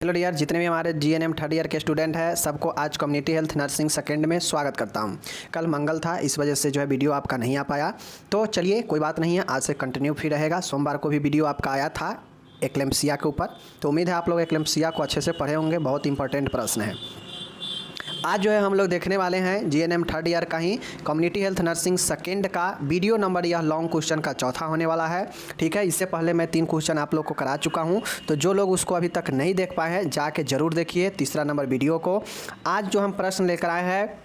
Hello dear, जितने भी हमारे जीएनएम थर्ड ईयर के स्टूडेंट हैं सबको आज कम्युनिटी हेल्थ नर्सिंग सेकेंड में स्वागत करता हूं। कल मंगल था, इस वजह से जो है वीडियो आपका नहीं आ पाया। तो चलिए कोई बात नहीं है, आज से कंटिन्यू फिर रहेगा। सोमवार को भी वीडियो आपका आया था एक्लेम्पसिया के ऊपर, तो उम्मीद है आप लोग एक्लेम्पसिया को अच्छे से पढ़े होंगे। बहुत इंपॉर्टेंट प्रश्न है। आज जो है हम लोग देखने वाले हैं जीएनएम थर्ड ईयर का ही कम्युनिटी हेल्थ नर्सिंग सेकेंड का वीडियो नंबर, यह लॉन्ग क्वेश्चन का चौथा होने वाला है। ठीक है, इससे पहले मैं 3 क्वेश्चन आप लोग को करा चुका हूं, तो जो लोग उसको अभी तक नहीं देख पाए हैं जाके ज़रूर देखिए तीसरा नंबर वीडियो को। आज जो हम प्रश्न लेकर आए हैं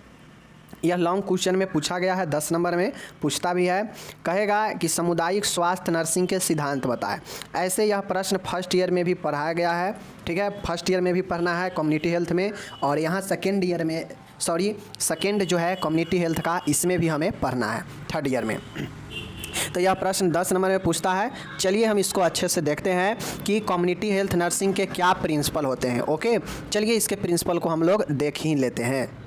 यह लॉन्ग क्वेश्चन में पूछा गया है, 10 नंबर में पूछता भी है। कहेगा कि सामुदायिक स्वास्थ्य नर्सिंग के सिद्धांत बताएं। ऐसे यह प्रश्न फर्स्ट ईयर में भी पढ़ाया गया है। ठीक है, फर्स्ट ईयर में भी पढ़ना है कम्युनिटी हेल्थ में, और यहाँ सेकेंड जो है कम्युनिटी हेल्थ का, इसमें भी हमें पढ़ना है थर्ड ईयर में। तो यह प्रश्न 10 नंबर में पूछता है। चलिए हम इसको अच्छे से देखते हैं कि कम्युनिटी हेल्थ नर्सिंग के क्या प्रिंसिपल होते हैं। ओके, चलिए इसके प्रिंसिपल को हम लोग देख ही लेते हैं।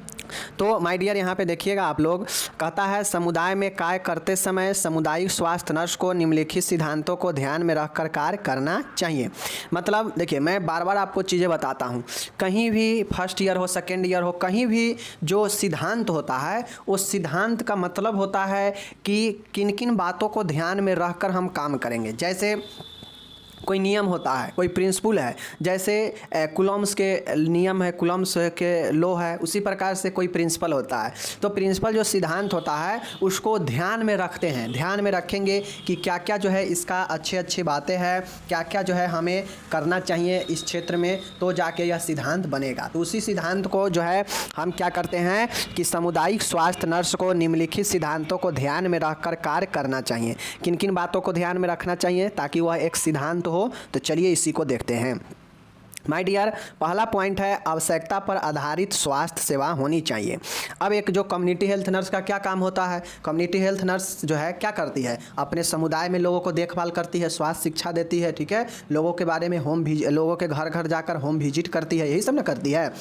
तो माय डियर, यहाँ पे देखिएगा आप लोग, कहता है समुदाय में कार्य करते समय सामुदायिक स्वास्थ्य नर्स को निम्नलिखित सिद्धांतों को ध्यान में रखकर कार्य करना चाहिए। मतलब देखिए, मैं बार बार आपको चीज़ें बताता हूँ, कहीं भी फर्स्ट ईयर हो सेकेंड ईयर हो, कहीं भी जो सिद्धांत होता है उस सिद्धांत का मतलब होता है कि किन किन बातों को ध्यान में रखकर हम काम करेंगे। जैसे कोई नियम होता है, कोई प्रिंसिपल है, जैसे कूलम्स के नियम है, कूलम्स के लॉ है, उसी प्रकार से कोई प्रिंसिपल होता है। तो प्रिंसिपल जो सिद्धांत होता है उसको ध्यान में रखते हैं, ध्यान में रखेंगे कि क्या क्या जो है इसका अच्छी बातें हैं, क्या क्या जो है हमें करना चाहिए इस क्षेत्र में, तो जाके यह सिद्धांत बनेगा। तो उसी सिद्धांत को जो है हम क्या करते हैं कि सामुदायिक स्वास्थ्य नर्स को निम्नलिखित सिद्धांतों को ध्यान में रखकर कार्य करना चाहिए। किन किन बातों को ध्यान में रखना चाहिए ताकि वह एक सिद्धांत हो। तो चलिए इसी को देखते हैं। माय डियर, पहला पॉइंट है आवश्यकता पर आधारित स्वास्थ्य सेवा होनी चाहिए। अब एक जो कम्युनिटी हेल्थ नर्स का क्या काम होता है, कम्युनिटी हेल्थ नर्स जो है क्या करती है, अपने समुदाय में लोगों को देखभाल करती है, स्वास्थ्य शिक्षा देती है। ठीक है, लोगों के बारे में लोगों के घर घर जाकर होम विजिट करती है, यही सब ना करती है।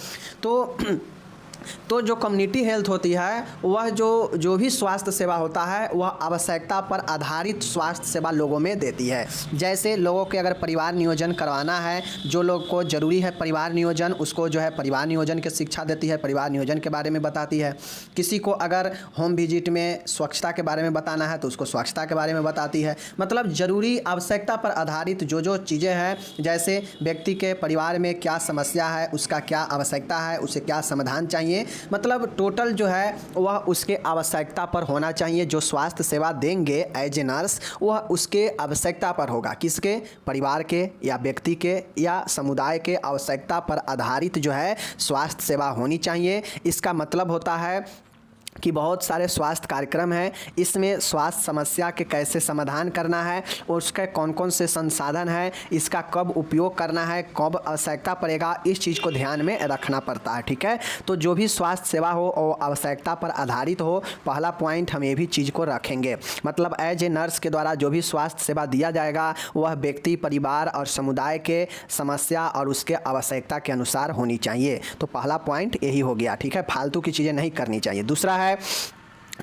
तो जो कम्युनिटी हेल्थ होती है वह जो भी स्वास्थ्य सेवा होता है वह आवश्यकता पर आधारित स्वास्थ्य सेवा लोगों में देती है। जैसे लोगों के अगर परिवार नियोजन करवाना है, जो लोग को ज़रूरी है परिवार नियोजन, उसको जो है परिवार नियोजन की शिक्षा देती है, परिवार नियोजन के बारे में बताती है। किसी को अगर होम विजिट में स्वच्छता के बारे में बताना है तो उसको स्वच्छता के बारे में बताती है। मतलब ज़रूरी आवश्यकता पर आधारित जो चीज़ें हैं, जैसे व्यक्ति के परिवार में क्या समस्या है, उसका क्या आवश्यकता है, उसे क्या समाधान चाहिए, मतलब टोटल जो है वह उसके आवश्यकता पर होना चाहिए। जो स्वास्थ्य सेवा देंगे एज ए नर्स वह उसके आवश्यकता पर होगा, किसके, परिवार के या व्यक्ति के या समुदाय के आवश्यकता पर आधारित जो है स्वास्थ्य सेवा होनी चाहिए। इसका मतलब होता है कि बहुत सारे स्वास्थ्य कार्यक्रम हैं, इसमें स्वास्थ्य समस्या के कैसे समाधान करना है, उसके कौन कौन से संसाधन हैं, इसका कब उपयोग करना है, कब आवश्यकता पड़ेगा, इस चीज़ को ध्यान में रखना पड़ता है। ठीक है, तो जो भी स्वास्थ्य सेवा हो और आवश्यकता पर आधारित हो, पहला पॉइंट हम ये भी चीज़ को रखेंगे। मतलब एज ए नर्स के द्वारा जो भी स्वास्थ्य सेवा दिया जाएगा वह व्यक्ति, परिवार और समुदाय के समस्या और उसके आवश्यकता के अनुसार होनी चाहिए। तो पहला पॉइंट यही हो गया। ठीक है, फालतू की चीज़ें नहीं करनी चाहिए। दूसरा है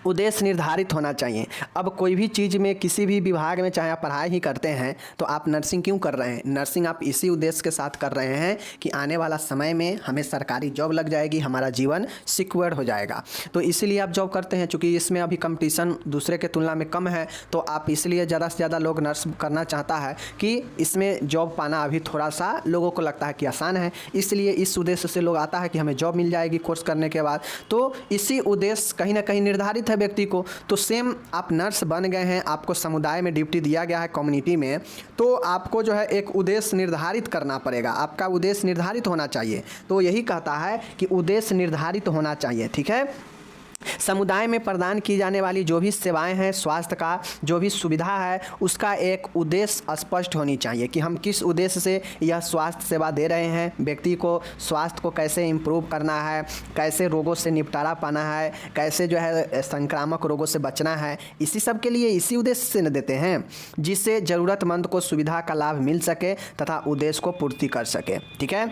उद्देश्य निर्धारित होना चाहिए। अब कोई भी चीज़ में, किसी भी विभाग में, चाहे आप पढ़ाई ही करते हैं तो आप नर्सिंग क्यों कर रहे हैं, नर्सिंग आप इसी उद्देश्य के साथ कर रहे हैं कि आने वाला समय में हमें सरकारी जॉब लग जाएगी, हमारा जीवन सिक्योर हो जाएगा। तो इसीलिए आप जॉब करते हैं। चूँकि इसमें अभी कंपटीशन दूसरे के तुलना में कम है, तो आप इसलिए ज़्यादा से ज़्यादा लोग नर्स करना चाहता है कि इसमें जॉब पाना अभी थोड़ा सा लोगों को लगता है कि आसान है, इसलिए इस उद्देश्य से लोग आता है कि हमें जॉब मिल जाएगी कोर्स करने के बाद। तो इसी उद्देश्य कहीं ना कहीं निर्धारित है व्यक्ति को। तो सेम आप नर्स बन गए हैं, आपको समुदाय में ड्यूटी दिया गया है कम्युनिटी में, तो आपको जो है एक उद्देश्य निर्धारित करना पड़ेगा, आपका उद्देश्य निर्धारित होना चाहिए। तो यही कहता है कि उद्देश्य निर्धारित होना चाहिए। ठीक है, समुदाय में प्रदान की जाने वाली जो भी सेवाएं हैं, स्वास्थ्य का जो भी सुविधा है, उसका एक उद्देश्य स्पष्ट होनी चाहिए कि हम किस उद्देश्य से यह स्वास्थ्य सेवा दे रहे हैं। व्यक्ति को स्वास्थ्य को कैसे इम्प्रूव करना है, कैसे रोगों से निपटारा पाना है, कैसे जो है संक्रामक रोगों से बचना है, इसी सब के लिए इसी उद्देश्य से न देते हैं, जिससे ज़रूरतमंद को सुविधा का लाभ मिल सके तथा उद्देश्य को पूर्ति कर सके। ठीक है,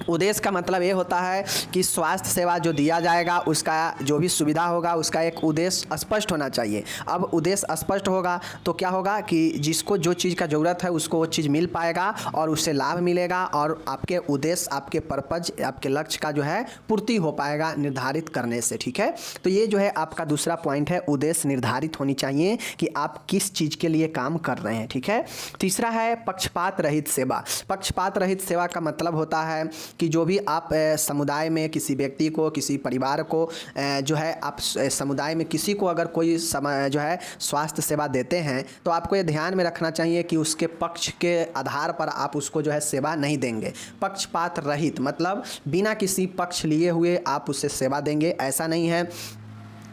उद्देश्य का मतलब ये होता है कि स्वास्थ्य सेवा जो दिया जाएगा उसका जो भी सुविधा होगा उसका एक उद्देश्य स्पष्ट होना चाहिए। अब उद्देश्य स्पष्ट होगा तो क्या होगा कि जिसको जो चीज़ का ज़रूरत है उसको वो चीज़ मिल पाएगा और उससे लाभ मिलेगा और आपके उद्देश्य, आपके पर्पज, आपके लक्ष्य का जो है पूर्ति हो पाएगा निर्धारित करने से। ठीक है, तो ये जो है आपका दूसरा पॉइंट है, उद्देश्य निर्धारित होनी चाहिए कि आप किस चीज़ के लिए काम कर रहे हैं। ठीक है, तीसरा है पक्षपात रहित सेवा। पक्षपात रहित सेवा का मतलब होता है कि जो भी आप समुदाय में किसी व्यक्ति को, किसी परिवार को जो है आप समुदाय में किसी को अगर कोई जो है स्वास्थ्य सेवा देते हैं तो आपको ये ध्यान में रखना चाहिए कि उसके पक्ष के आधार पर आप उसको जो है सेवा नहीं देंगे। पक्षपात रहित मतलब बिना किसी पक्ष लिए हुए आप उससे सेवा देंगे। ऐसा नहीं है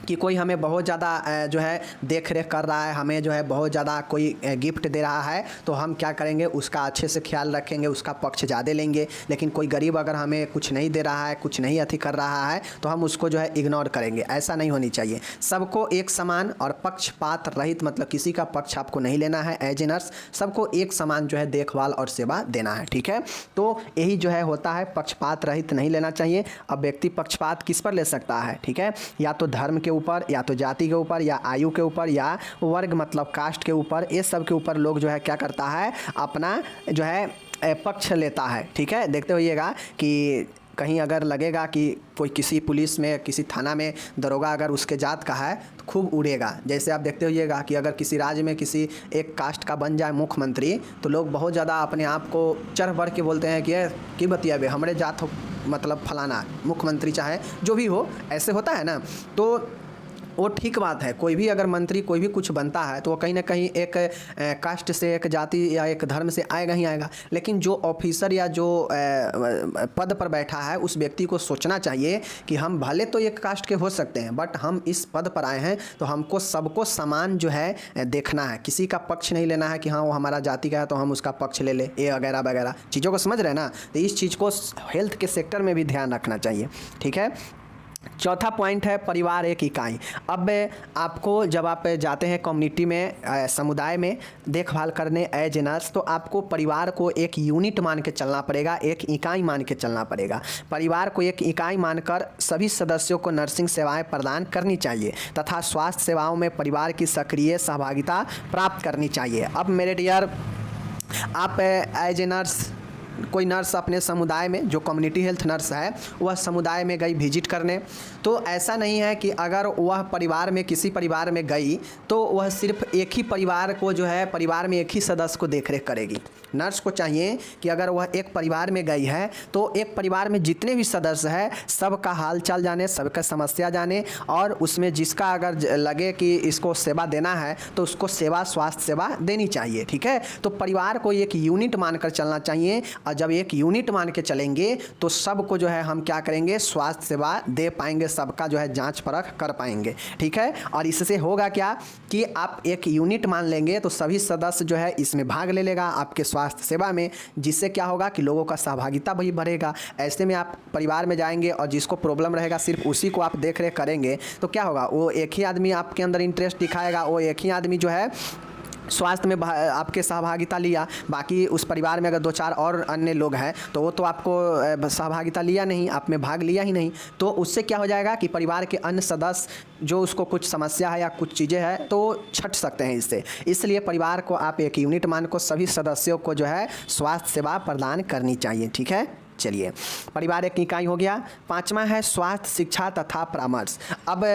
कि कोई हमें बहुत ज़्यादा जो है देख रेख कर रहा है, हमें जो है बहुत ज़्यादा कोई गिफ्ट दे रहा है तो हम क्या करेंगे, उसका अच्छे से ख्याल रखेंगे, उसका पक्ष ज़्यादा लेंगे। लेकिन कोई गरीब अगर हमें कुछ नहीं दे रहा है, कुछ नहीं अति कर रहा है तो हम उसको जो है इग्नोर करेंगे। ऐसा नहीं होनी चाहिए। सबको एक समान और पक्षपात रहित मतलब किसी का पक्ष आपको नहीं लेना है। एज ए नर्स सबको एक समान जो है देखभाल और सेवा देना है। ठीक है, तो यही जो है होता है, पक्षपात रहित नहीं लेना चाहिए। अब व्यक्ति पक्षपात किस पर ले सकता है? ठीक है, या तो धर्म के ऊपर, या तो जाति के ऊपर, या आयु के ऊपर, या वर्ग मतलब कास्ट के ऊपर, ये सब के ऊपर लोग जो है क्या करता है, अपना जो है पक्ष लेता है। ठीक है, देखते होइएगा कि कहीं अगर लगेगा कि कोई किसी पुलिस में, किसी थाना में दरोगा अगर उसके जात का है तो खूब उड़ेगा। जैसे आप देखते होइएगा कि अगर किसी राज्य में किसी एक कास्ट का बन जाए मुख्यमंत्री तो लोग बहुत ज़्यादा अपने आप को चढ़ बढ़ के बोलते हैं कि बतियाबे हमरे जात हो, मतलब फलाना मुख्यमंत्री चाहे जो भी हो, ऐसे होता है ना। तो वो ठीक बात है, कोई भी अगर मंत्री कोई भी कुछ बनता है तो वो कहीं ना कहीं एक कास्ट से, एक जाति या एक धर्म से आएगा ही आएगा। लेकिन जो ऑफिसर या जो पद पर बैठा है उस व्यक्ति को सोचना चाहिए कि हम भले तो एक कास्ट के हो सकते हैं बट हम इस पद पर आए हैं तो हमको सबको समान जो है देखना है। किसी का पक्ष नहीं लेना है कि हाँ वो हमारा जाति का है तो हम उसका पक्ष ले ले, ये वगैरह वगैरह चीज़ों को समझ रहे हैं ना। तो इस चीज़ को हेल्थ के सेक्टर में भी ध्यान रखना चाहिए। ठीक है, चौथा पॉइंट है परिवार एक इकाई। अब आपको जब आप जाते हैं कम्युनिटी में, समुदाय में देखभाल करने एज ए नर्स, तो आपको परिवार को एक यूनिट मान के चलना पड़ेगा, एक इकाई मान के चलना पड़ेगा। परिवार को एक इकाई मानकर सभी सदस्यों को नर्सिंग सेवाएं प्रदान करनी चाहिए तथा स्वास्थ्य सेवाओं में परिवार की सक्रिय सहभागिता प्राप्त करनी चाहिए। अब मेरे डियर, आप एज ए नर्स, कोई नर्स अपने समुदाय में, जो कम्युनिटी हेल्थ नर्स है वह समुदाय में गई विजिट करने, तो ऐसा नहीं है कि अगर वह परिवार में किसी परिवार में गई तो वह सिर्फ एक ही परिवार को जो है, परिवार में एक ही सदस्य को देखरेख करेगी। नर्स को चाहिए कि अगर वह एक परिवार में गई है तो एक परिवार में जितने भी सदस्य हैं सबका हाल चाल जाने, सबका समस्या जाने, और उसमें जिसका अगर लगे कि इसको सेवा देना है तो उसको सेवा, स्वास्थ्य सेवा देनी चाहिए। ठीक है, तो परिवार को एक यूनिट मानकर चलना चाहिए और जब एक यूनिट मान के चलेंगे तो सबको जो है हम क्या करेंगे, स्वास्थ्य सेवा दे पाएंगे, सबका जो है जांच परख कर पाएंगे। ठीक है, और इससे होगा क्या कि आप एक यूनिट मान लेंगे तो सभी सदस्य जो है इसमें भाग ले लेगा आपके स्वास्थ्य सेवा में, जिससे क्या होगा कि लोगों का सहभागिता भी बढ़ेगा। ऐसे में आप परिवार में जाएंगे और जिसको प्रॉब्लम रहेगा सिर्फ उसी को आप देख रेख करेंगे तो क्या होगा, वो एक ही आदमी आपके अंदर इंटरेस्ट दिखाएगा, वो एक ही आदमी जो है स्वास्थ्य में आपके सहभागिता लिया, बाकी उस परिवार में अगर 2-4 और अन्य लोग हैं तो वो तो आपको सहभागिता लिया नहीं, आप में भाग लिया ही नहीं। तो उससे क्या हो जाएगा कि परिवार के अन्य सदस्य जो उसको कुछ समस्या है या कुछ चीज़ें हैं तो छट सकते हैं इससे। इसलिए परिवार को आप एक यूनिट मान को सभी सदस्यों को जो है स्वास्थ्य सेवा प्रदान करनी चाहिए। ठीक है, चलिए, परिवार एक इकाई हो गया। 5वां है स्वास्थ्य शिक्षा तथा परामर्श। अब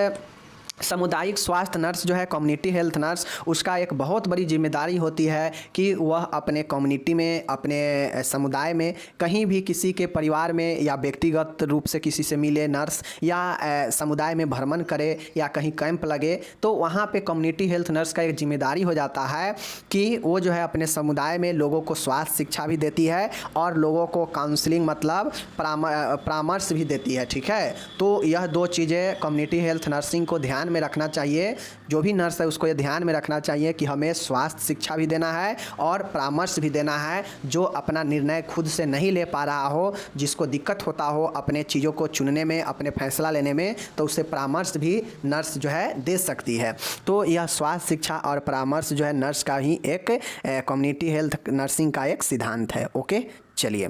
सामुदायिक स्वास्थ्य नर्स जो है, कम्युनिटी हेल्थ नर्स, उसका एक बहुत बड़ी जिम्मेदारी होती है कि वह अपने कम्युनिटी में, अपने समुदाय में कहीं भी किसी के परिवार में या व्यक्तिगत रूप से किसी से मिले नर्स, या समुदाय में भ्रमण करे या कहीं कैंप लगे तो वहाँ पे कम्युनिटी हेल्थ नर्स का एक जिम्मेदारी हो जाता है कि वो जो है अपने समुदाय में लोगों को स्वास्थ्य शिक्षा भी देती है और लोगों को काउंसलिंग मतलब परामर्श भी देती है। ठीक है, तो यह 2 चीज़ें कम्युनिटी हेल्थ नर्सिंग को ध्यान में रखना चाहिए। जो भी नर्स है उसको ये ध्यान में रखना चाहिए कि हमें स्वास्थ्य शिक्षा भी देना है और परामर्श भी देना है। जो अपना निर्णय खुद से नहीं ले पा रहा हो, जिसको दिक्कत होता हो अपने चीज़ों को चुनने में, अपने फैसला लेने में, तो उसे परामर्श भी नर्स जो है दे सकती है। तो यह स्वास्थ्य शिक्षा और परामर्श जो है नर्स का ही एक कम्युनिटी हेल्थ नर्सिंग का एक सिद्धांत है। ओके, चलिए,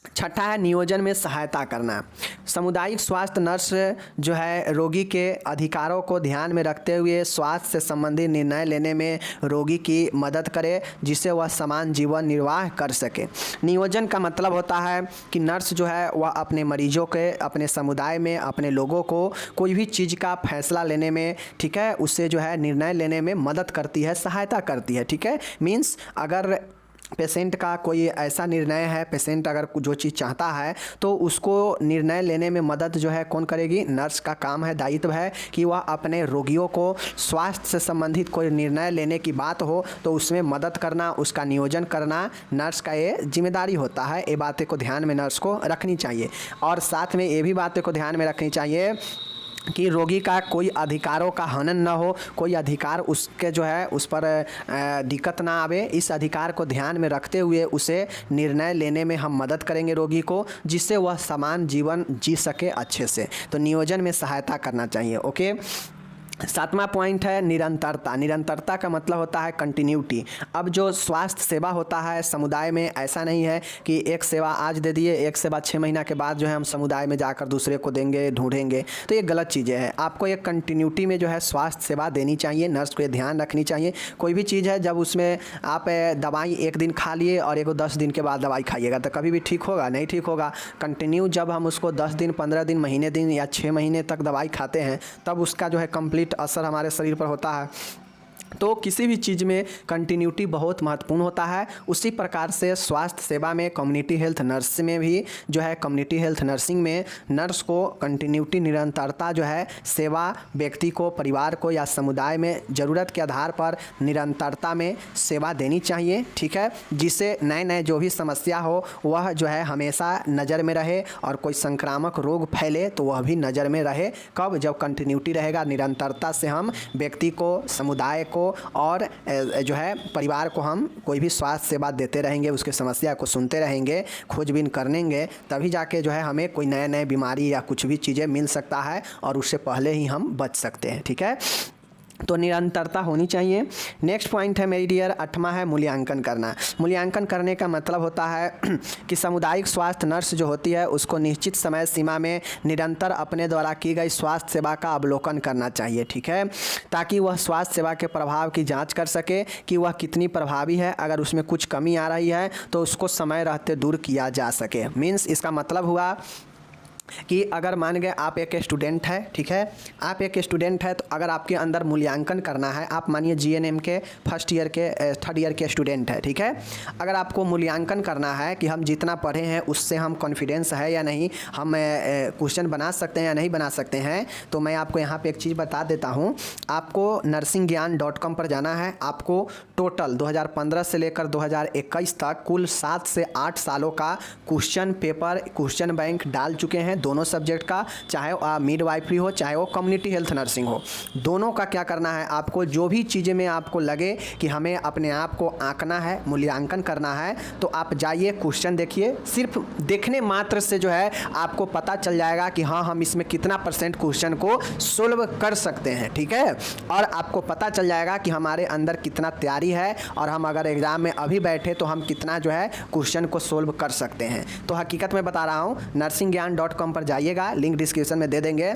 छठा है नियोजन में सहायता करना। सामुदायिक स्वास्थ्य नर्स जो है रोगी के अधिकारों को ध्यान में रखते हुए स्वास्थ्य से संबंधित निर्णय लेने में रोगी की मदद करे, जिससे वह समान जीवन निर्वाह कर सके। नियोजन का मतलब होता है कि नर्स जो है वह अपने मरीजों के, अपने समुदाय में, अपने लोगों को कोई भी चीज़ का फैसला लेने में, ठीक है, उससे जो है निर्णय लेने में मदद करती है, सहायता करती है। ठीक है, मीन्स अगर पेशेंट का कोई ऐसा निर्णय है, पेशेंट अगर जो चीज़ चाहता है तो उसको निर्णय लेने में मदद जो है कौन करेगी? नर्स का काम है, दायित्व है कि वह अपने रोगियों को स्वास्थ्य से संबंधित कोई निर्णय लेने की बात हो तो उसमें मदद करना, उसका नियोजन करना नर्स का ये जिम्मेदारी होता है। ये बातें को ध्यान में नर्स को रखनी चाहिए और साथ में ये भी बातें को ध्यान में रखनी चाहिए कि रोगी का कोई अधिकारों का हनन न हो, कोई अधिकार उसके जो है उस पर दिक्कत ना आवे। इस अधिकार को ध्यान में रखते हुए उसे निर्णय लेने में हम मदद करेंगे रोगी को, जिससे वह समान जीवन जी सके अच्छे से। तो नियोजन में सहायता करना चाहिए। ओके, सातवां पॉइंट है निरंतरता। निरंतरता का मतलब होता है कंटिन्यूटी। अब जो स्वास्थ्य सेवा होता है समुदाय में, ऐसा नहीं है कि एक सेवा आज दे दिए, एक सेवा 6 महीना के बाद जो है हम समुदाय में जाकर दूसरे को देंगे, ढूंढेंगे, तो ये गलत चीज़ें हैं। आपको एक कंटिन्यूटी में जो है स्वास्थ्य सेवा देनी चाहिए, नर्स को ये ध्यान रखनी चाहिए। कोई भी चीज़ है जब उसमें आप दवाई एक दिन खा लिए और एगो 10 दिन के बाद दवाई खाइएगा तो कभी भी ठीक होगा? नहीं ठीक होगा। कंटिन्यू जब हम उसको 10 दिन, 15 दिन, महीने दिन या 6 महीने तक दवाई खाते हैं तब उसका जो है कंप्लीट असर हमारे शरीर पर होता है। तो किसी भी चीज़ में कंटिन्यूटी बहुत महत्वपूर्ण होता है। उसी प्रकार से स्वास्थ्य सेवा में, कम्युनिटी हेल्थ नर्स में भी जो है, कम्युनिटी हेल्थ नर्सिंग में नर्स को कंटिन्यूटी, निरंतरता जो है सेवा व्यक्ति को, परिवार को या समुदाय में ज़रूरत के आधार पर निरंतरता में सेवा देनी चाहिए। ठीक है, जिससे नए नए जो भी समस्या हो वह जो है हमेशा नज़र में रहे और कोई संक्रामक रोग फैले तो वह भी नज़र में रहे। कब? जब कंटिन्यूटी रहेगा, निरंतरता से हम व्यक्ति को, समुदाय को और जो है परिवार को हम कोई भी स्वास्थ्य सेवा देते रहेंगे, उसके समस्या को सुनते रहेंगे, खोजबीन करेंगे, तभी जाके जो है हमें कोई नए नए बीमारी या कुछ भी चीज़ें मिल सकता है और उससे पहले ही हम बच सकते हैं। ठीक है, तो निरंतरता होनी चाहिए। नेक्स्ट पॉइंट है मेरी डियर, 8वां है मूल्यांकन करना। मूल्यांकन करने का मतलब होता है कि सामुदायिक स्वास्थ्य नर्स जो होती है उसको निश्चित समय सीमा में निरंतर अपने द्वारा की गई स्वास्थ्य सेवा का अवलोकन करना चाहिए। ठीक है, ताकि वह स्वास्थ्य सेवा के प्रभाव की जांच कर सके कि वह कितनी प्रभावी है। अगर उसमें कुछ कमी आ रही है तो उसको समय रहते दूर किया जा सके। मीन्स इसका मतलब हुआ कि अगर मान गए आप एक स्टूडेंट है, ठीक है, आप एक स्टूडेंट है तो अगर आपके अंदर मूल्यांकन करना है, आप मानिए जीएनएम के फर्स्ट ईयर के, थर्ड ईयर के स्टूडेंट है, ठीक है, अगर आपको मूल्यांकन करना है कि हम जितना पढ़े हैं उससे हम कॉन्फिडेंस है या नहीं, हम क्वेश्चन बना सकते हैं या नहीं बना सकते हैं, तो मैं आपको यहाँ पे एक चीज़ बता देता हूँ। आपको nursingyan.com पर जाना है। आपको टोटल 2015 से लेकर 2021 तक कुल 7 से 8 सालों का क्वेश्चन पेपर, क्वेश्चन बैंक डाल चुके हैं दोनों सब्जेक्ट का, चाहे वो मिडवाइफरी हो चाहे वो कम्युनिटी हेल्थ नर्सिंग हो। दोनों का क्या करना है, आपको जो भी चीज़ें में आपको लगे कि हमें अपने आप को आंकना है, मूल्यांकन करना है, तो आप जाइए, क्वेश्चन देखिए। सिर्फ देखने मात्र से जो है आपको पता चल जाएगा कि हाँ हम इसमें कितना % क्वेश्चन को सोल्व कर सकते हैं। ठीक है, और आपको पता चल जाएगा कि हमारे अंदर कितना तैयारी है और हम अगर एग्ज़ाम में अभी बैठे तो हम कितना जो है क्वेश्चन को सोल्व कर सकते हैं। तो हकीकत में बता रहा हूँ, nursingyan.com पर जाइएगा, लिंक डिस्क्रिप्शन में दे देंगे।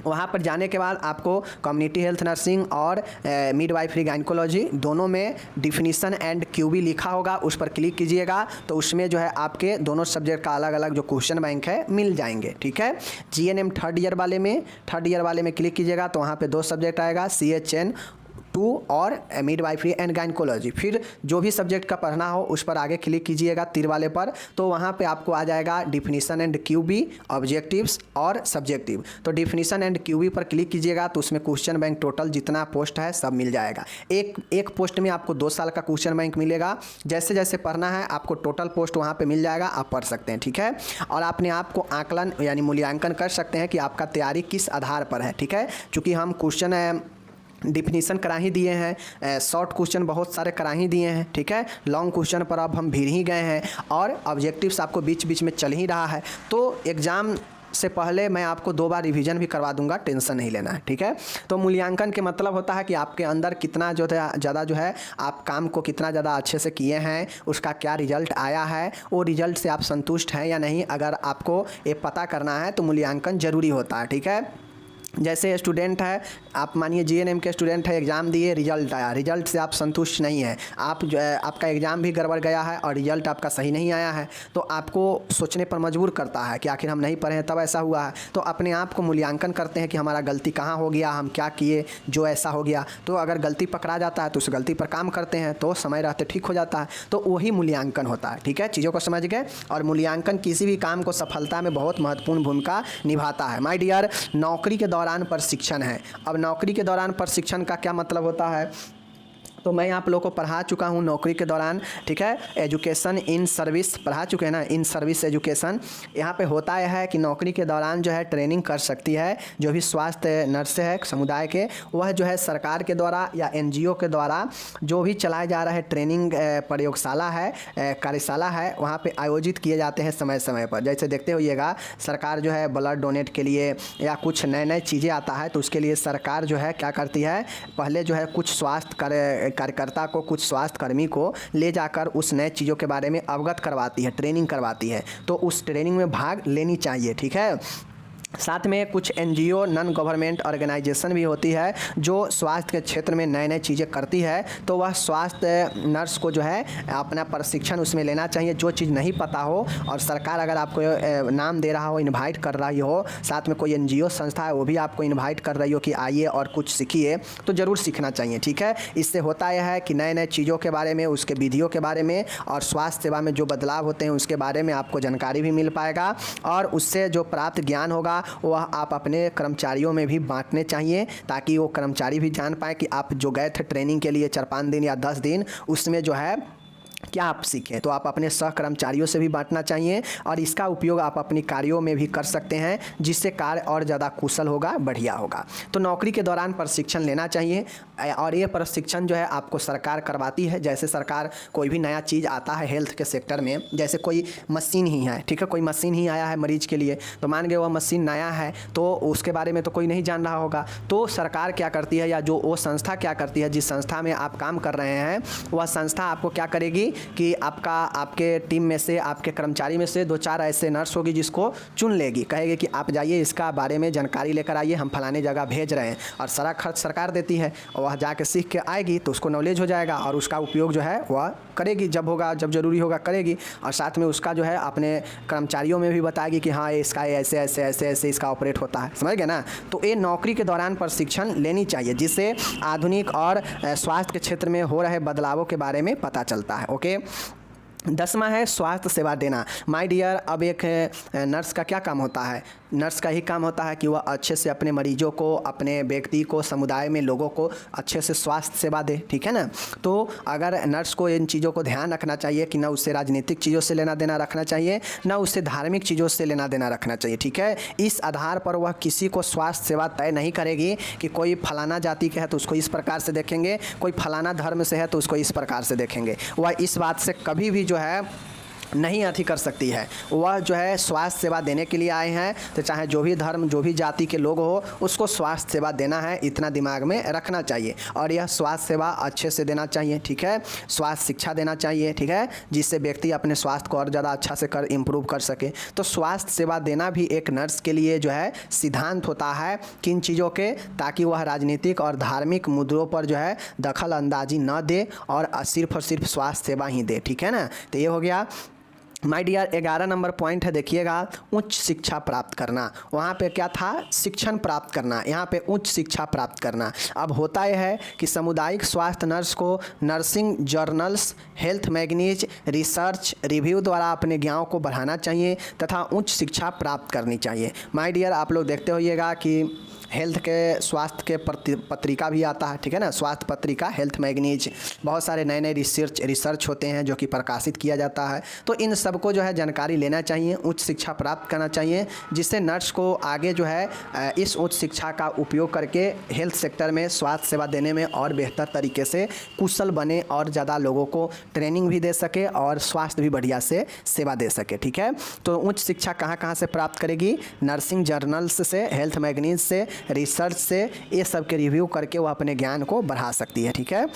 वहाँ पर जाने के बाद आपको कम्युनिटी हेल्थ नर्सिंग और मिडवाइफरी गायनेकोलॉजी दोनों में डिफिनीशन एंड क्यूबी लिखा होगा, उस पर क्लिक कीजिएगा तो उसमें जो है आपके दोनों सब्जेक्ट का अलग अलग जो क्वेश्चन बैंक है मिल जाएंगे। ठीक है, जीएनएम थर्ड ईयर वाले में क्लिक कीजिएगा तो वहाँ पर 2 सब्जेक्ट आएगा, CHN 2 और मिडवाइफरी एंड गायनेकोलॉजी। फिर जो भी सब्जेक्ट का पढ़ना हो उस पर आगे क्लिक कीजिएगा तीर वाले पर, तो वहाँ पे आपको आ जाएगा डिफिनीशन एंड क्यूबी, ऑब्जेक्टिव्स और सब्जेक्टिव। तो डिफिनीशन एंड क्यूबी पर क्लिक कीजिएगा तो उसमें क्वेश्चन बैंक टोटल जितना पोस्ट है सब मिल जाएगा। एक पोस्ट में आपको 2 साल का क्वेश्चन बैंक मिलेगा। जैसे जैसे पढ़ना है आपको टोटल पोस्ट वहाँ पर मिल जाएगा, आप पढ़ सकते हैं। ठीक है, और अपने आप को आकलन यानी मूल्यांकन कर सकते हैं कि आपका तैयारी किस आधार पर है। ठीक है, चूँकि हम क्वेश्चन डिफिनीशन करा ही दिए हैं, शॉर्ट क्वेश्चन बहुत सारे करा ही दिए हैं। ठीक है, लॉन्ग क्वेश्चन पर अब हम भीड़ ही गए हैं और ऑब्जेक्टिव्स आपको बीच बीच में चल ही रहा है। तो एग्ज़ाम से पहले मैं आपको 2 बार रिवीजन भी करवा दूंगा, टेंशन नहीं लेना है, ठीक है। तो मूल्यांकन के मतलब होता है कि आपके अंदर कितना जो है ज़्यादा जो है आप काम को कितना ज़्यादा अच्छे से किए हैं, उसका क्या रिजल्ट आया है, वो रिजल्ट से आप संतुष्ट हैं या नहीं, अगर आपको ये पता करना है तो मूल्यांकन ज़रूरी होता है, ठीक है। जैसे स्टूडेंट है, आप मानिए जीएनएम के स्टूडेंट है, एग्ज़ाम दिए, रिजल्ट आया, रिजल्ट से आप संतुष्ट नहीं हैं, आप जो है आपका एग्ज़ाम भी गड़बड़ गया है और रिजल्ट आपका सही नहीं आया है, तो आपको सोचने पर मजबूर करता है कि आखिर हम नहीं पढ़े हैं तब ऐसा हुआ है। तो अपने आप को मूल्यांकन करते हैं कि हमारा गलती कहाँ हो गया, हम क्या किए जो ऐसा हो गया। तो अगर गलती पकड़ा जाता है तो उस गलती पर काम करते हैं तो समय रहते ठीक हो जाता है, तो वही मूल्यांकन होता है, ठीक है। चीज़ों को समझ गए। और मूल्यांकन किसी भी काम को सफलता में बहुत महत्वपूर्ण भूमिका निभाता है। माय डियर, नौकरी के दौरान प्रशिक्षण है। अब नौकरी के दौरान प्रशिक्षण का क्या मतलब होता है, तो मैं आप लोगों को पढ़ा चुका हूँ नौकरी के दौरान, ठीक है। एजुकेशन इन सर्विस पढ़ा चुके हैं ना, इन सर्विस एजुकेशन। यहाँ पे होता यह है कि नौकरी के दौरान जो है ट्रेनिंग कर सकती है जो भी स्वास्थ्य नर्स है समुदाय के, वह जो है सरकार के द्वारा या एनजीओ के द्वारा जो भी चलाए जा रहे ट्रेनिंग प्रयोगशाला है, कार्यशाला है, वहाँ पे आयोजित किए जाते हैं समय समय पर। जैसे देखते होइएगा सरकार जो है ब्लड डोनेट के लिए या कुछ नए नए चीज़ें आता है तो उसके लिए सरकार जो है क्या करती है, पहले जो है कुछ स्वास्थ्य कार्यकर्ता को, कुछ स्वास्थ्य कर्मी को ले जाकर उस नए चीज़ों के बारे में अवगत करवाती है, ट्रेनिंग करवाती है। तो उस ट्रेनिंग में भाग लेनी चाहिए, ठीक है। साथ में कुछ एनजीओ नॉन गवर्नमेंट ऑर्गेनाइजेशन भी होती है जो स्वास्थ्य के क्षेत्र में नए नए चीज़ें करती है, तो वह स्वास्थ्य नर्स को जो है अपना प्रशिक्षण उसमें लेना चाहिए। जो चीज़ नहीं पता हो और सरकार अगर आपको नाम दे रहा हो, इनवाइट कर रही हो, साथ में कोई एनजीओ संस्था है वो भी आपको इनवाइट कर रही हो कि आइए और कुछ सीखिए, तो ज़रूर सीखना चाहिए, ठीक है। इससे होता यह है कि नए नए चीज़ों के बारे में, उसके विधियों के बारे में और स्वास्थ्य सेवा में जो बदलाव होते हैं उसके बारे में आपको जानकारी भी मिल पाएगा, और उससे जो प्राप्त ज्ञान होगा वह आप अपने कर्मचारियों में भी बांटने चाहिए, ताकि वो कर्मचारी भी जान पाए कि आप जो गए थे ट्रेनिंग के लिए 4-5 दिन या 10 दिन, उसमें जो है क्या आप सीखें। तो आप अपने सहकर्मचारियों से भी बांटना चाहिए और इसका उपयोग आप अपनी कार्यों में भी कर सकते हैं, जिससे कार्य और ज़्यादा कुशल होगा, बढ़िया होगा। तो नौकरी के दौरान प्रशिक्षण लेना चाहिए और ये प्रशिक्षण जो है आपको सरकार करवाती है। जैसे सरकार कोई भी नया चीज़ आता है हेल्थ के सेक्टर में, जैसे कोई मशीन ही है, ठीक है, कोई मशीन ही आया है मरीज के लिए, तो मान गए वह मशीन नया है तो उसके बारे में तो कोई नहीं जान रहा होगा, तो सरकार क्या करती है या जो वो संस्था क्या करती है, जिस संस्था में आप काम कर रहे हैं वह संस्था आपको क्या करेगी कि आपके टीम में से, आपके कर्मचारी में से 2-4 ऐसे नर्स होगी जिसको चुन लेगी, कहेगी कि आप जाइए इसका बारे में जानकारी लेकर आइए, हम फलाने जगह भेज रहे हैं, और सारा खर्च सरकार देती है, और वह जाके सीख के आएगी तो उसको नॉलेज हो जाएगा और उसका उपयोग जो है वह करेगी, जब होगा, जब ज़रूरी होगा करेगी, और साथ में उसका जो है अपने कर्मचारियों में भी बताएगी कि हाँ इसका ऐसे ऐसे ऐसे ऐसे इसका ऑपरेट होता है, समझ गए ना। तो ये नौकरी के दौरान प्रशिक्षण लेनी चाहिए, जिससे आधुनिक और स्वास्थ्य के क्षेत्र में हो रहे बदलावों के बारे में पता चलता है। ओके, 10वां है स्वास्थ्य सेवा देना। माय डियर, अब एक नर्स का क्या काम होता है, नर्स का ही काम होता है कि वह अच्छे से अपने मरीजों को, अपने व्यक्ति को, समुदाय में लोगों को अच्छे से स्वास्थ्य सेवा दे, ठीक है ना। तो अगर नर्स को इन चीज़ों को ध्यान रखना चाहिए कि ना उससे राजनीतिक चीज़ों से लेना देना रखना चाहिए, ना उससे धार्मिक चीज़ों से लेना देना रखना चाहिए, ठीक है। इस आधार पर वह किसी को स्वास्थ्य सेवा तय नहीं करेगी कि कोई फलाना जाति का है तो उसको इस प्रकार से देखेंगे, कोई फलाना धर्म से है तो उसको इस प्रकार से देखेंगे। वह इस बात से कभी भी जो है नहीं अति कर सकती है। वह जो है स्वास्थ्य सेवा देने के लिए आए हैं, तो चाहे जो भी धर्म, जो भी जाति के लोग हो, उसको स्वास्थ्य सेवा देना है, इतना दिमाग में रखना चाहिए। और यह स्वास्थ्य सेवा अच्छे से देना चाहिए, ठीक है। स्वास्थ्य शिक्षा देना चाहिए, ठीक है, जिससे व्यक्ति अपने स्वास्थ्य को और ज़्यादा अच्छा से इम्प्रूव कर सके। तो स्वास्थ्य सेवा देना भी एक नर्स के लिए जो है सिद्धांत होता है, किन चीज़ों के, ताकि वह राजनीतिक और धार्मिक मुद्दों पर जो है दखल अंदाजी न दे और सिर्फ स्वास्थ्य सेवा ही दे, ठीक है ना। तो ये हो गया माय डियर। 11 नंबर पॉइंट है, देखिएगा, उच्च शिक्षा प्राप्त करना। वहाँ पे क्या था, शिक्षण प्राप्त करना, यहाँ पे उच्च शिक्षा प्राप्त करना। अब होता यह है कि सामुदायिक स्वास्थ्य नर्स को nursing journals, health magazine, research review द्वारा अपने ज्ञान को बढ़ाना चाहिए तथा उच्च शिक्षा प्राप्त करनी चाहिए। माय डियर, आप लोग देखते होइएगा कि हेल्थ के स्वास्थ्य के पत्रिका भी आता है, ठीक है ना, स्वास्थ्य पत्रिका, हेल्थ मैगनीज, बहुत सारे नए नए रिसर्च होते हैं जो कि प्रकाशित किया जाता है। तो इन सबको जो है जानकारी लेना चाहिए, उच्च शिक्षा प्राप्त करना चाहिए, जिससे नर्स को आगे जो है इस उच्च शिक्षा का उपयोग करके हेल्थ सेक्टर में स्वास्थ्य सेवा देने में और बेहतर तरीके से कुशल बने और ज़्यादा लोगों को ट्रेनिंग भी दे सके और स्वास्थ्य भी बढ़िया से सेवा दे सके, ठीक है। तो उच्च शिक्षा कहाँ कहाँ से प्राप्त करेगी? नर्सिंग जर्नल्स से, हेल्थ मैगजीन से, रिसर्च से, ये सब के रिव्यू करके वो अपने ज्ञान को बढ़ा सकती है, ठीक है।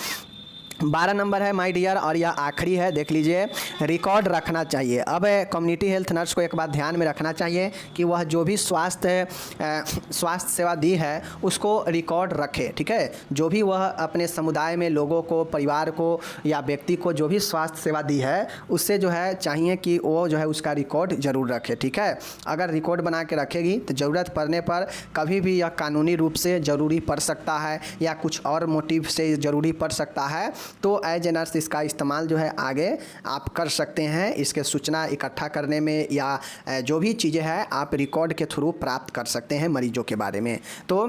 12 नंबर है माय डियर, और यह आखिरी है, देख लीजिए, रिकॉर्ड रखना चाहिए। अब कम्युनिटी हेल्थ नर्स को एक बात ध्यान में रखना चाहिए कि वह जो भी स्वास्थ्य सेवा दी है उसको रिकॉर्ड रखे, ठीक है। जो भी वह अपने समुदाय में लोगों को, परिवार को या व्यक्ति को जो भी स्वास्थ्य सेवा दी है उससे जो है चाहिए कि वो जो है उसका रिकॉर्ड ज़रूर रखे, ठीक है। अगर रिकॉर्ड बना के रखेगी तो ज़रूरत पड़ने पर कभी भी यह कानूनी रूप से ज़रूरी पड़ सकता है या कुछ और मोटिव से ज़रूरी पड़ सकता है, तो एज ए नर्स इसका इस्तेमाल जो है आगे आप कर सकते हैं। इसके सूचना इकट्ठा करने में या जो भी चीज़ें हैं आप रिकॉर्ड के थ्रू प्राप्त कर सकते हैं मरीजों के बारे में। तो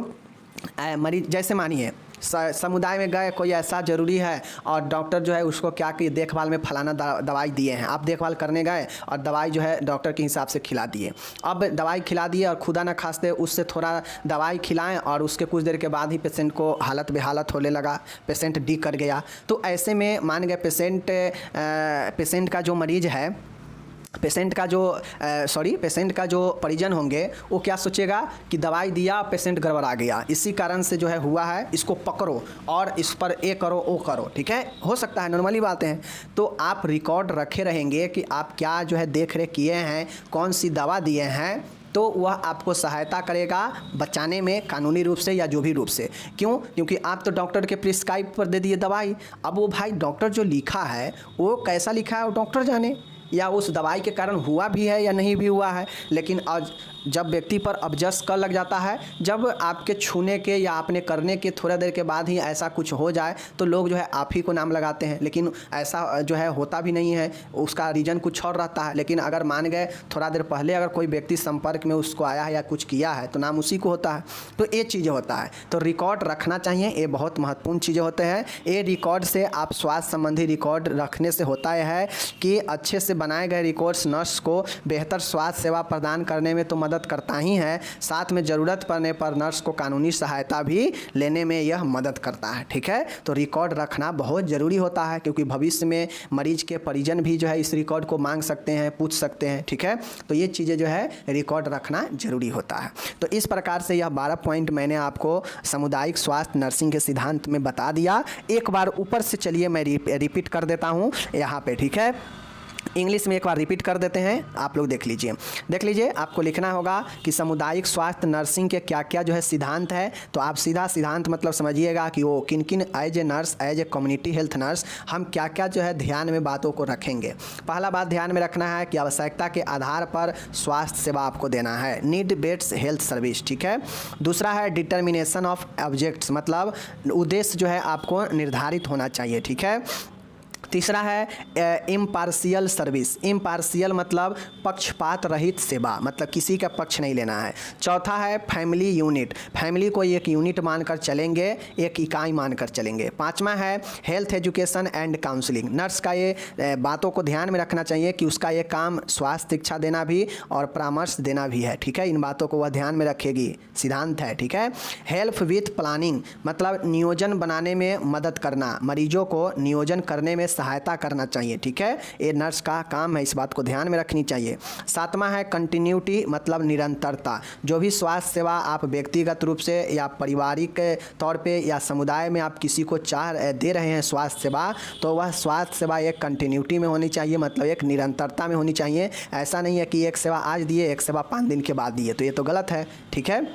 मरीज जैसे मानिए समुदाय में गए, कोई ऐसा ज़रूरी है और डॉक्टर जो है उसको क्या कि देखभाल में फलाना दवाई दिए हैं, आप देखभाल करने गए और दवाई जो है डॉक्टर के हिसाब से खिला दिए। अब दवाई खिला दिए और खुदा न खास्ते उससे थोड़ा दवाई खिलाएं और उसके कुछ देर के बाद ही पेशेंट को हालत बेहालत होने लगा, पेशेंट डी कर गया। तो ऐसे में मान गए पेशेंट का जो मरीज है, पेशेंट का जो परिजन होंगे वो क्या सोचेगा कि दवाई दिया, पेशेंट गड़बड़ा गया, इसी कारण से जो है हुआ है, इसको पकड़ो और इस पर ये करो वो करो, ठीक है। हो सकता है, नॉर्मली बातें हैं। तो आप रिकॉर्ड रखे रहेंगे कि आप क्या जो है देख रेख किए हैं, कौन सी दवा दिए हैं, तो वह आपको सहायता करेगा बचाने में, कानूनी रूप से या जो भी रूप से। क्यों? क्योंकि आप तो डॉक्टर के प्रिस्क्राइब पर दे दिए दवाई। अब वो भाई डॉक्टर जो लिखा है वो कैसा लिखा है वो डॉक्टर जाने, या उस दवाई के कारण हुआ भी है या नहीं भी हुआ है। लेकिन आज जब व्यक्ति पर अबजस कर लग जाता है, जब आपके छूने के या आपने करने के थोड़ा देर के बाद ही ऐसा कुछ हो जाए तो लोग जो है आप ही को नाम लगाते हैं, लेकिन ऐसा जो है होता भी नहीं है, उसका रीज़न कुछ और रहता है। लेकिन अगर मान गए थोड़ा देर पहले अगर कोई व्यक्ति संपर्क में उसको आया है या कुछ किया है तो नाम उसी को होता है। तो ये चीज़ें होता है, तो रिकॉर्ड रखना चाहिए, ये बहुत महत्वपूर्ण चीज़ें होते हैं। ये रिकॉर्ड से आप स्वास्थ्य संबंधी रिकॉर्ड रखने से होता है कि अच्छे से बनाए गए रिकॉर्ड्स नर्स को बेहतर स्वास्थ्य सेवा प्रदान करने में तो मदद करता ही है, साथ में ज़रूरत पड़ने पर नर्स को कानूनी सहायता भी लेने में यह मदद करता है, ठीक है। तो रिकॉर्ड रखना बहुत ज़रूरी होता है, क्योंकि भविष्य में मरीज के परिजन भी जो है इस रिकॉर्ड को मांग सकते हैं, पूछ सकते हैं, ठीक है। तो ये चीज़ें जो है रिकॉर्ड रखना जरूरी होता है। तो इस प्रकार से यह 12 पॉइंट मैंने आपको सामुदायिक स्वास्थ्य नर्सिंग के सिद्धांत में बता दिया। एक बार ऊपर से चलिए मैं रिपीट कर देता हूँ यहाँ पे, ठीक है। इंग्लिश में एक बार रिपीट कर देते हैं, आप लोग देख लीजिए। आपको लिखना होगा कि सामुदायिक स्वास्थ्य नर्सिंग के क्या क्या जो है सिद्धांत है। तो आप सीधा सिद्धांत मतलब समझिएगा कि वो किन किन as a nurse, as a community health nurse हम क्या क्या जो है ध्यान में बातों को रखेंगे। पहला बात ध्यान में रखना है कि आवश्यकता के आधार पर स्वास्थ्य सेवा आपको देना है, नीड बेस्ड हेल्थ सर्विस, ठीक है। दूसरा है डिटर्मिनेशन ऑफ ऑब्जेक्ट्स, मतलब उद्देश्य जो है आपको निर्धारित होना चाहिए, ठीक है। तीसरा है इम्पार्शियल सर्विस, इम्पार्शियल मतलब पक्षपात रहित सेवा, मतलब किसी का पक्ष नहीं लेना है। चौथा है फैमिली यूनिट, फैमिली को एक यूनिट मानकर चलेंगे, एक इकाई मानकर चलेंगे। पांचवा है health education and counselling, nurse का ये बातों को ध्यान में रखना चाहिए कि उसका ये काम स्वास्थ्य शिक्षा देना भी और परामर्श देना भी है, ठीक है। इन बातों को वह ध्यान में रखेगी, सिद्धांत है, ठीक है। हेल्प विथ प्लानिंग मतलब नियोजन बनाने में मदद करना, मरीजों को नियोजन करने में सहायता करना चाहिए, ठीक है। ये नर्स का काम है, इस बात को ध्यान में रखनी चाहिए। सातवां है कंटिन्यूटी मतलब निरंतरता, जो भी स्वास्थ्य सेवा आप व्यक्तिगत रूप से या पारिवारिक तौर पे या समुदाय में आप किसी को दे रहे हैं स्वास्थ्य सेवा, तो वह स्वास्थ्य सेवा एक कंटिन्यूटी में होनी चाहिए, मतलब एक निरंतरता में होनी चाहिए। ऐसा नहीं है कि एक सेवा आज दिए, एक सेवा 5 दिन के बाद दिए, तो ये तो गलत है, ठीक है।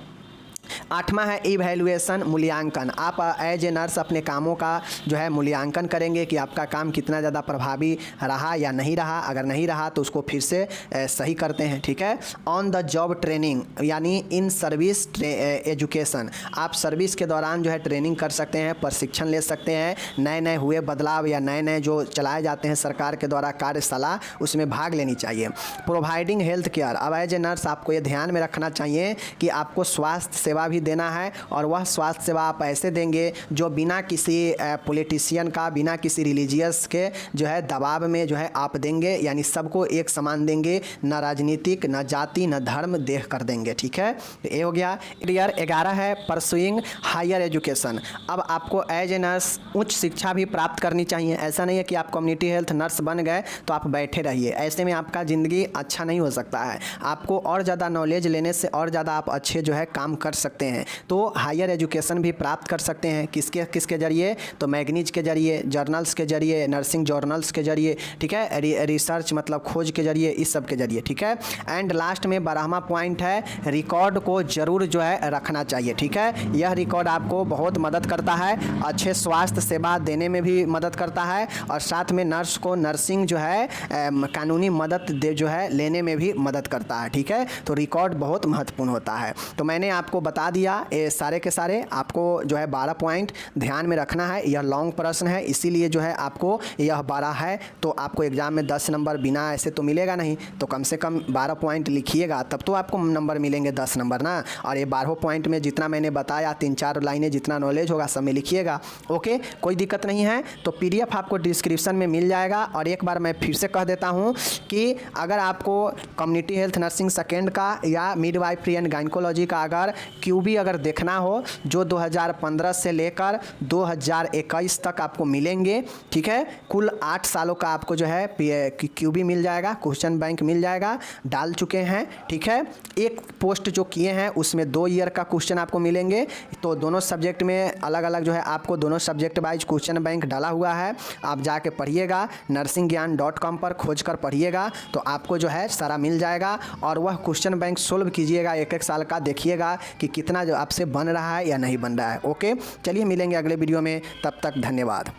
आठवां है इवैल्यूएशन मूल्यांकन, आप एज ए नर्स अपने कामों का जो है मूल्यांकन करेंगे कि आपका काम कितना ज़्यादा प्रभावी रहा या नहीं रहा, अगर नहीं रहा तो उसको फिर से सही करते हैं, ठीक है। ऑन द जॉब ट्रेनिंग यानी इन सर्विस एजुकेशन, आप सर्विस के दौरान जो है ट्रेनिंग कर सकते हैं, प्रशिक्षण ले सकते हैं, नए नए हुए बदलाव या नए नए जो चलाए जाते हैं सरकार के द्वारा कार्यशाला, उसमें भाग लेनी चाहिए। प्रोवाइडिंग हेल्थ केयर, अब एज ए नर्स आपको ये ध्यान में रखना चाहिए कि आपको स्वास्थ्य सेवा सेवा भी देना है, और वह स्वास्थ्य सेवा आप ऐसे देंगे जो बिना किसी पॉलिटिशियन का, बिना किसी रिलीजियस के जो है दबाव में जो है आप देंगे, यानी सबको एक समान देंगे, न राजनीतिक, न जाति, न धर्म देख कर देंगे। ठीक है, ये हो गया। ईयर 11 है परसुइंग हायर एजुकेशन। अब आपको एज ए नर्स उच्च शिक्षा भी प्राप्त करनी चाहिए। ऐसा नहीं है कि आप कम्युनिटी हेल्थ नर्स बन गए तो आप बैठे रहिए, ऐसे में आपका ज़िंदगी अच्छा नहीं हो सकता है। आपको और ज़्यादा नॉलेज लेने से और ज़्यादा आप अच्छे जो है काम कर सकते हैं। तो हायर एजुकेशन भी प्राप्त कर सकते हैं किसके किसके ज़रिए, तो मैगनीज के ज़रिए, जर्नल्स के ज़रिए, नर्सिंग जर्नल्स के ज़रिए, ठीक है, रिसर्च मतलब खोज के ज़रिए, इस सब के ज़रिए। ठीक है, एंड लास्ट में 12वां पॉइंट है, रिकॉर्ड को ज़रूर जो है रखना चाहिए। ठीक है, यह रिकॉर्ड आपको बहुत मदद करता है, अच्छे स्वास्थ्य सेवा देने में भी मदद करता है, और साथ में नर्स को नर्सिंग जो है कानूनी मदद दे जो है लेने में भी मदद करता है। ठीक है, तो रिकॉर्ड बहुत महत्वपूर्ण होता है। तो मैंने आपको बता दिया ये सारे के सारे, आपको जो है 12 पॉइंट ध्यान में रखना है। यह लॉन्ग प्रश्न है, इसीलिए जो है आपको यह 12 है, तो आपको एग्जाम में 10 नंबर बिना ऐसे तो मिलेगा नहीं, तो कम से कम 12 पॉइंट लिखिएगा, तब तो आपको नंबर मिलेंगे 10 नंबर ना। और ये 12 पॉइंट में जितना मैंने बताया 3-4 लाइनें जितना नॉलेज होगा सब में लिखिएगा। ओके, कोई दिक्कत नहीं है। तो PDF आपको डिस्क्रिप्शन में मिल जाएगा। और एक बार मैं फिर से कह देता हूँ कि अगर आपको कम्युनिटी हेल्थ नर्सिंग सेकेंड का या मिडवाइफरी एंड गायनेकोलॉजी का अगर QB अगर देखना हो, जो 2015 से लेकर 2021 तक आपको मिलेंगे, ठीक है, कुल 8 सालों का आपको जो है QB मिल जाएगा, क्वेश्चन बैंक मिल जाएगा, डाल चुके हैं। ठीक है, एक पोस्ट जो किए हैं उसमें 2 ईयर का क्वेश्चन आपको मिलेंगे। तो दोनों सब्जेक्ट में अलग अलग जो है आपको दोनों सब्जेक्ट वाइज क्वेश्चन बैंक डाला हुआ है। आप जाके पढ़िएगा, nursingyan.com पर खोज कर पढ़िएगा, तो आपको जो है सारा मिल जाएगा। और वह क्वेश्चन बैंक सोल्व कीजिएगा, 1-1 साल का, देखिएगा कि कितना जो आपसे बन रहा है या नहीं बन रहा है। ओके, चलिए मिलेंगे अगले वीडियो में, तब तक धन्यवाद।